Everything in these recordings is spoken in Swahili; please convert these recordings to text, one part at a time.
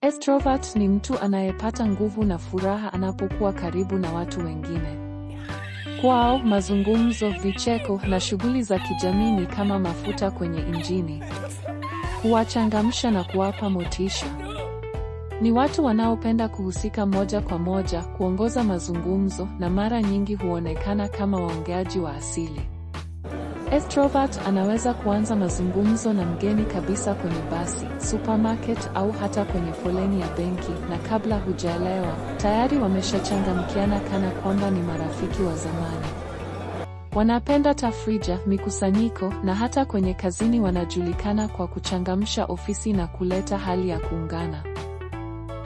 Extrovert ni mtu anayepata nguvu na furaha anapokuwa karibu na watu wengine. Kwao, mazungumzo, vicheko na shughuli za kijamii ni kama mafuta kwenye injini. Huwachangamsha na kuwapa motisha. Ni watu wanaopenda kuhusika moja kwa moja, kuongoza mazungumzo na mara nyingi huonekana kama waongeaji wa asili. Extrovert anaweza kuanza mazungumzo na mgeni kabisa kwenye basi, supermarket au hata kwenye foleni ya benki, na kabla hujaelewa, tayari wameshachangamkiana kana kwamba ni marafiki wa zamani. Wanapenda tafrija, mikusanyiko, na hata kwenye kazini wanajulikana kwa kuchangamsha ofisi na kuleta hali ya kuungana.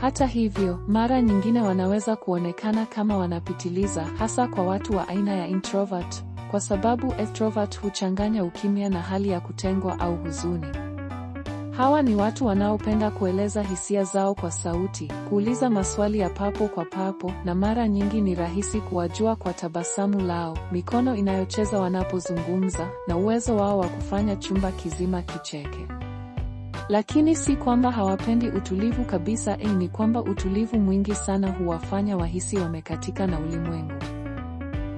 Hata hivyo, mara nyingine wanaweza kuonekana kama wanapitiliza, hasa kwa watu wa aina ya introvert, kwa sababu extrovert huchanganya ukimya na hali ya kutengwa au huzuni. Hawa ni watu wanaopenda kueleza hisia zao kwa sauti, kuuliza maswali ya papo kwa papo, na mara nyingi ni rahisi kuwajua kwa tabasamu lao, mikono inayocheza wanapozungumza, na uwezo wao wa kufanya chumba kizima kicheke. Lakini si kwamba hawapendi utulivu kabisa, ni kwamba utulivu mwingi sana huwafanya wahisi wamekatika na ulimwengu.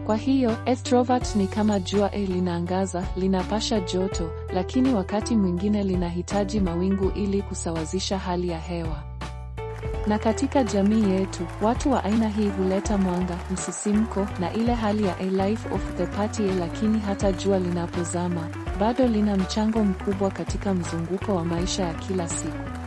Kwa hiyo, extrovert ni kama jua, linaangaza, linapasha joto, lakini wakati mwingine linahitaji mawingu ili kusawazisha hali ya hewa. Na katika jamii yetu, watu wa aina hii huleta mwanga, msisimko, na ile hali ya a life of the party, lakini hata jua linapozama, bado lina mchango mkubwa katika mzunguko wa maisha ya kila siku.